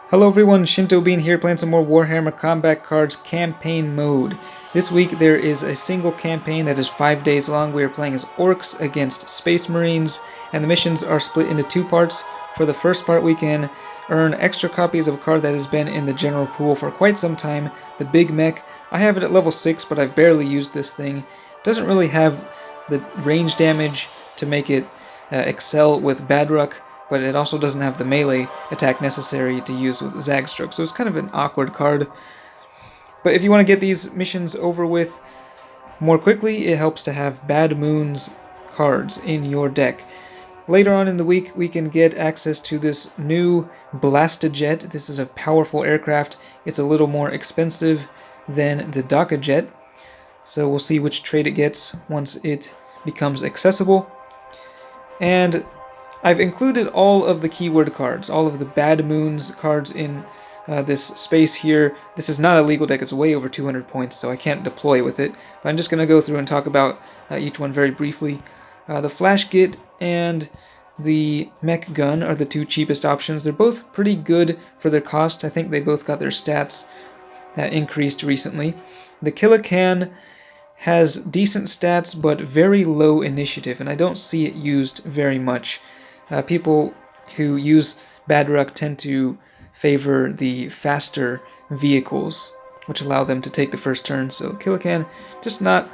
Hello everyone, Shinto Bean here playing some more Warhammer Combat Cards Campaign Mode. This week there is a single campaign that is 5 days long. We are playing as Orcs against Space Marines, and the missions are split into two parts. For the first part we can earn extra copies of a card that has been in the general pool for quite some time, the Big Mech. I have it at level 6, but I've barely used this thing. It doesn't really have the range damage to make it excel with Badruck, but it also doesn't have the melee attack necessary to use with Zagstruck, so it's kind of an awkward card. But if you want to get these missions over with more quickly, it helps to have Bad Moon's cards in your deck. Later on in the week, we can get access to this new Blastajet. This is a powerful aircraft. It's a little more expensive than the Dakajet, so we'll see which trait it gets once it becomes accessible. And I've included all of the keyword cards, all of the Bad Moon's cards in this space here. This is not a legal deck, it's way over 200 points, so I can't deploy with it. But I'm just going to go through and talk about each one very briefly. The Flash Git and the Mech Gun are the two cheapest options. They're both pretty good for their cost. I think they both got their stats increased recently. The Killacan has decent stats, but very low initiative, and I don't see it used very much. People who use Badruck tend to favor the faster vehicles, which allow them to take the first turn. So Killacan, just not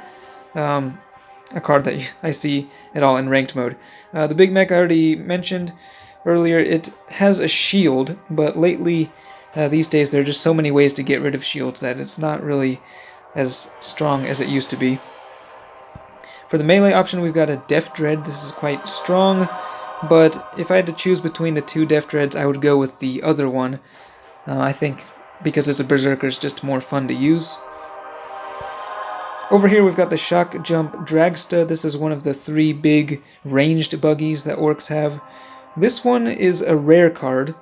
a card that I see at all in ranked mode. The Big Mech I already mentioned earlier. It has a shield, but lately, these days, there are just so many ways to get rid of shields that it's not really as strong as it used to be. For the melee option, we've got a Death Dread. This is quite strong, but if I had to choose between the two Death Dreads, I would go with the other one. I think because it's a Berserker, it's just more fun to use. Over here we've got the Shock Jump Dragsta. This is one of the 3 big ranged buggies that Orcs have. This one is a rare card,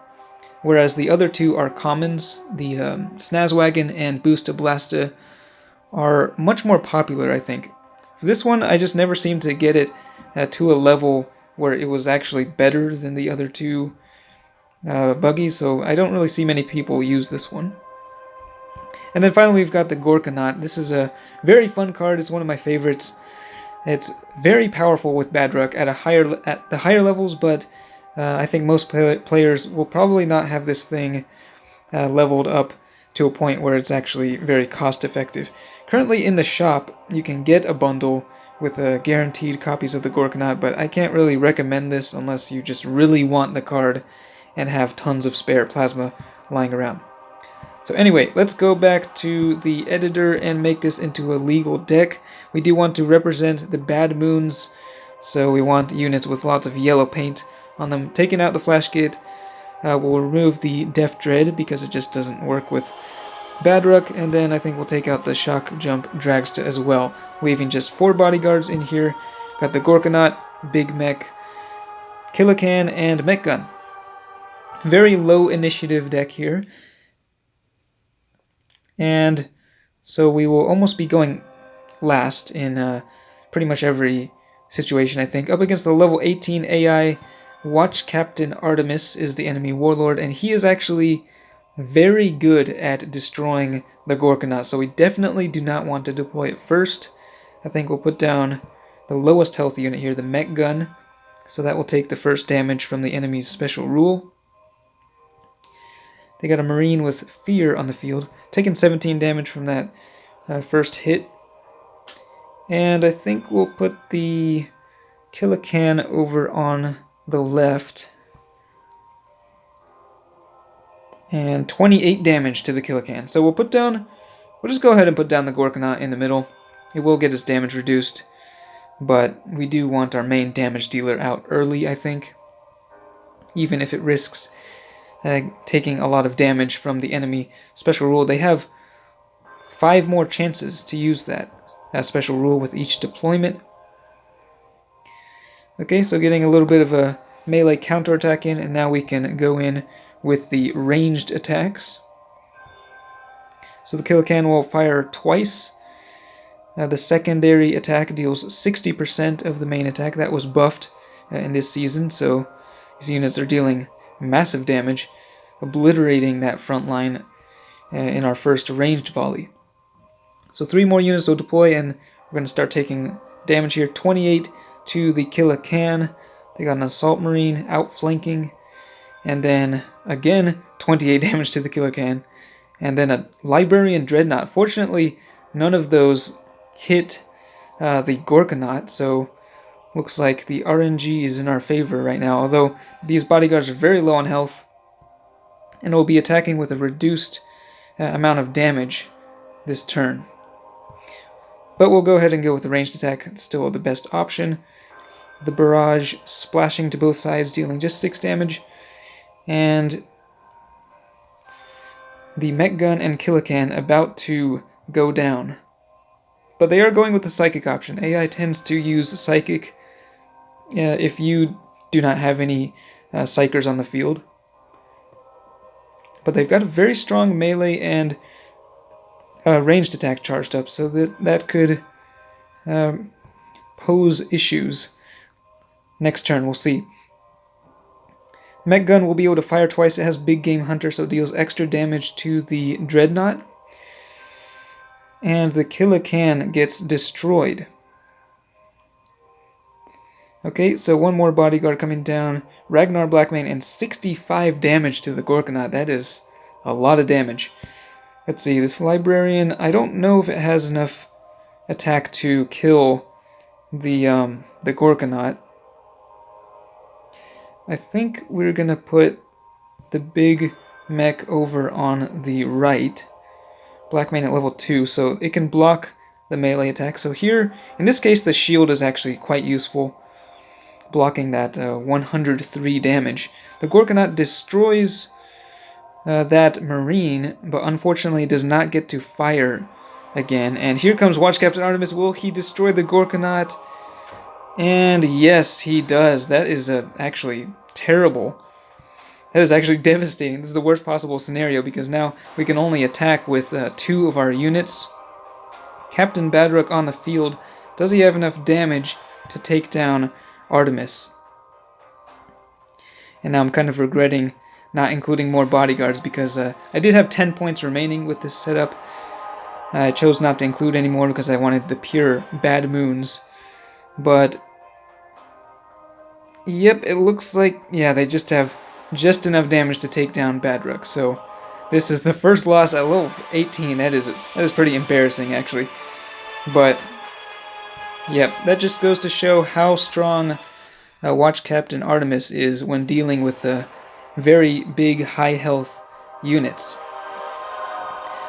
whereas the other two are commons. The Snazwagon and Boosta Blasta are much more popular, I think. For this one, I just never seemed to get it to a level where it was actually better than the other two buggies, so I don't really see many people use this one. And then finally we've got the Gorkanaut. This is a very fun card. It's one of my favorites. It's very powerful with Badruck at the higher levels, but I think most players will probably not have this thing leveled up to a point where it's actually very cost effective. Currently in the shop, you can get a bundle with guaranteed copies of the Gorkanaut, but I can't really recommend this unless you just really want the card and have tons of spare plasma lying around. So anyway, let's go back to the editor and make this into a legal deck. We do want to represent the Bad Moons, so we want units with lots of yellow paint on them. Taking out the Flash Gate, we'll remove the Death Dread because it just doesn't work with Badruck, and then I think we'll take out the Shock Jump Dragsta as well, leaving just 4 bodyguards in here. Got the Gorkanaut, Big Mech, Killacan, and Mech Gun. Very low initiative deck here. And so we will almost be going last in pretty much every situation, I think. Up against the level 18 AI, Watch Captain Artemis is the enemy warlord, and he is actually very good at destroying the Gorkanaut, so we definitely do not want to deploy it first. I think we'll put down the lowest health unit here, the Mech Gun, so that will take the first damage from the enemy's special rule. They got a Marine with Fear on the field, taking 17 damage from that first hit. And I think we'll put the Killacan over on the left. And 28 damage to the Killacan. So we'll just go ahead and put down the Gorkanaut in the middle. It will get his damage reduced, but we do want our main damage dealer out early, I think. Even if it risks taking a lot of damage from the enemy special rule. They have 5 more chances to use that special rule with each deployment. Okay, so getting a little bit of a melee counterattack in, and now we can go in with the ranged attacks. So the Killacan will fire twice. The secondary attack deals 60% of the main attack. That was buffed in this season, so these units are dealing massive damage. obliterating that front line in our first ranged volley. So 3 more units will deploy, and we're going to start taking damage here. 28 to the Killa Can. They got an Assault Marine outflanking. And then, again, 28 damage to the Killa Can. And then a Librarian Dreadnought. Fortunately, none of those hit the Gorkanaut, so looks like the RNG is in our favor right now. Although these bodyguards are very low on health, and will be attacking with a reduced amount of damage this turn. But we'll go ahead and go with the ranged attack. It's still the best option. The barrage splashing to both sides, dealing just 6 damage. And the mech gun and Killacan about to go down. But they are going with the psychic option. AI tends to use psychic if you do not have any psychers on the field. But they've got a very strong melee and ranged attack charged up, so that could pose issues. Next turn, we'll see. Mech Gun will be able to fire twice. It has Big Game Hunter, so it deals extra damage to the Dreadnought. And the Killa Can gets destroyed. Okay, so one more bodyguard coming down. Ragnar Blackmane and 65 damage to the Gorkanaut. That is a lot of damage. Let's see, this Librarian, I don't know if it has enough attack to kill the Gorkanaut. I think we're gonna put the big mech over on the right. Blackmane at level 2, so it can block the melee attack. So here, in this case, the shield is actually quite useful, blocking that 103 damage. The Gorkanaut destroys that Marine, but unfortunately does not get to fire again. And here comes Watch Captain Artemis. Will he destroy the Gorkanaut? And yes, he does. That is actually terrible. That is actually devastating. This is the worst possible scenario because now we can only attack with 2 of our units. Captain Badrook on the field. Does he have enough damage to take down Artemis? And now I'm kind of regretting not including more bodyguards because I did have 10 points remaining with this setup. I chose not to include any more because I wanted the pure Bad Moons. But, yep, it looks like, yeah, they just have just enough damage to take down Badrook. So this is the first loss at level 18. That is pretty embarrassing, actually. But, yep, that just goes to show how strong Watch Captain Artemis is when dealing with very big, high health units.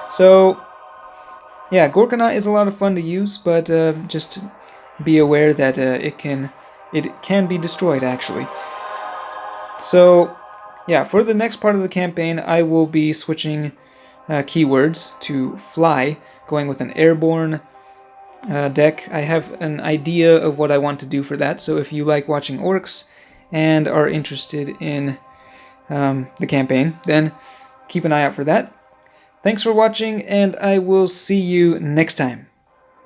So, yeah, Gorkanaut is a lot of fun to use, but just be aware that it can be destroyed, actually. So, yeah, for the next part of the campaign, I will be switching keywords to fly, going with an airborne deck. I have an idea of what I want to do for that, so if you like watching orcs and are interested in the campaign, then keep an eye out for that. Thanks for watching, and I will see you next time.